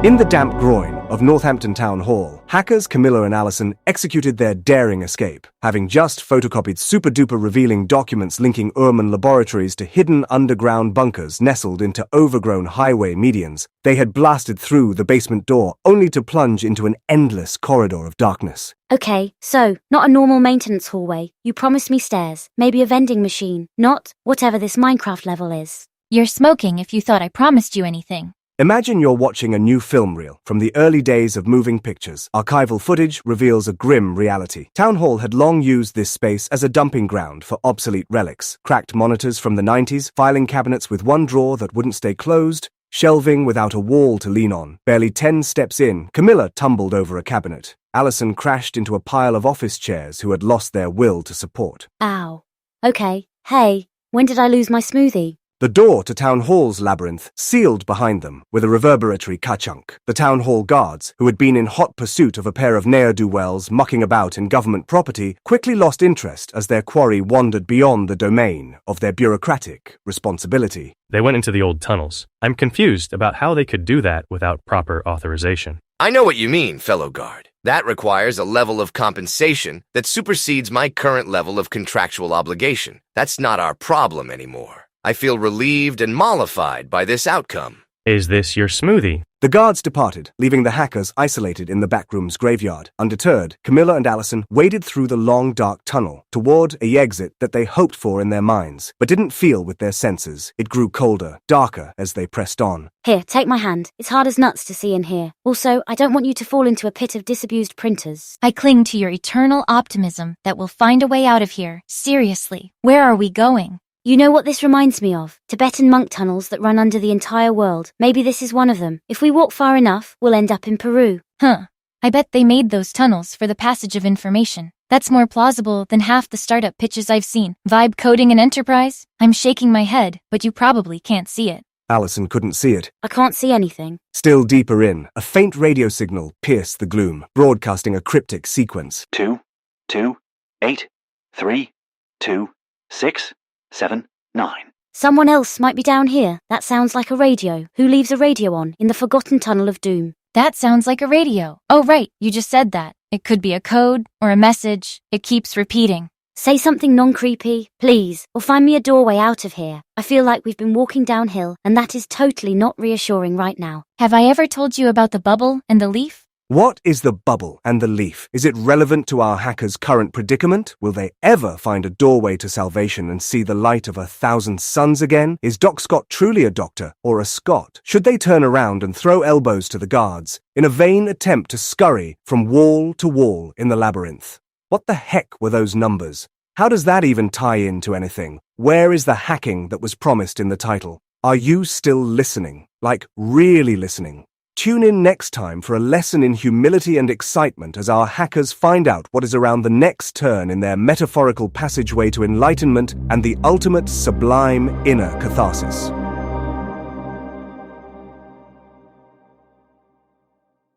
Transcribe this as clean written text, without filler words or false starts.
In the damp groin of Northampton Town Hall, hackers Camilla and Allison executed their daring escape. Having just photocopied super-duper revealing documents linking Urman laboratories to hidden underground bunkers nestled into overgrown highway medians, they had blasted through the basement door only to plunge into an endless corridor of darkness. Okay, so, not a normal maintenance hallway. You promised me stairs, maybe a vending machine, not whatever this Minecraft level is. You're smoking if you thought I promised you anything. Imagine you're watching a new film reel from the early days of moving pictures. Archival footage reveals a grim reality. Town Hall had long used this space as a dumping ground for obsolete relics. Cracked monitors from the 90s, filing cabinets with one drawer that wouldn't stay closed, shelving without a wall to lean on. Barely 10 steps in, Camilla tumbled over a cabinet. Allison crashed into a pile of office chairs who had lost their will to support. Ow. Okay, hey, when did I lose my smoothie? The door to Town Hall's labyrinth sealed behind them with a reverberatory ka-chunk. The Town Hall guards, who had been in hot pursuit of a pair of ne'er-do-wells mucking about in government property, quickly lost interest as their quarry wandered beyond the domain of their bureaucratic responsibility. They went into the old tunnels. I'm confused about how they could do that without proper authorization. I know what you mean, fellow guard. That requires a level of compensation that supersedes my current level of contractual obligation. That's not our problem anymore. I feel relieved and mollified by this outcome. Is this your smoothie? The guards departed, leaving the hackers isolated in the backroom's graveyard. Undeterred, Camilla and Allison waded through the long, dark tunnel toward a exit that they hoped for in their minds, but didn't feel with their senses. It grew colder, darker as they pressed on. Here, take my hand. It's hard as nuts to see in here. Also, I don't want you to fall into a pit of disabused printers. I cling to your eternal optimism that we'll find a way out of here. Seriously, where are we going? You know what this reminds me of? Tibetan monk tunnels that run under the entire world. Maybe this is one of them. If we walk far enough, we'll end up in Peru. Huh. I bet they made those tunnels for the passage of information. That's more plausible than half the startup pitches I've seen. Vibe coding and enterprise? I'm shaking my head, but you probably can't see it. Allison couldn't see it. I can't see anything. Still deeper in, a faint radio signal pierced the gloom, broadcasting a cryptic sequence. 2, 2, 8, 3, 2, 6, 7, 9. Someone else might be down here. That sounds like a radio. Who leaves a radio on in the forgotten tunnel of doom? That sounds like a radio. Oh, right, you just said that. It could be a code or a message. It keeps repeating. Say something non-creepy, please, or find me a doorway out of here. I feel like we've been walking downhill, and that is totally not reassuring right now. Have I ever told you about the bubble and the leaf? What is the bubble and the leaf? Is it relevant to our hackers' current predicament? Will they ever find a doorway to salvation and see the light of 1,000 suns again? Is Doc Scott truly a doctor or a Scot? Should they turn around and throw elbows to the guards in a vain attempt to scurry from wall to wall in the labyrinth? What the heck were those numbers? How does that even tie into anything? Where is the hacking that was promised in the title? Are you still listening? Like, really listening? Tune in next time for a lesson in humility and excitement as our hackers find out what is around the next turn in their metaphorical passageway to enlightenment and the ultimate sublime inner catharsis.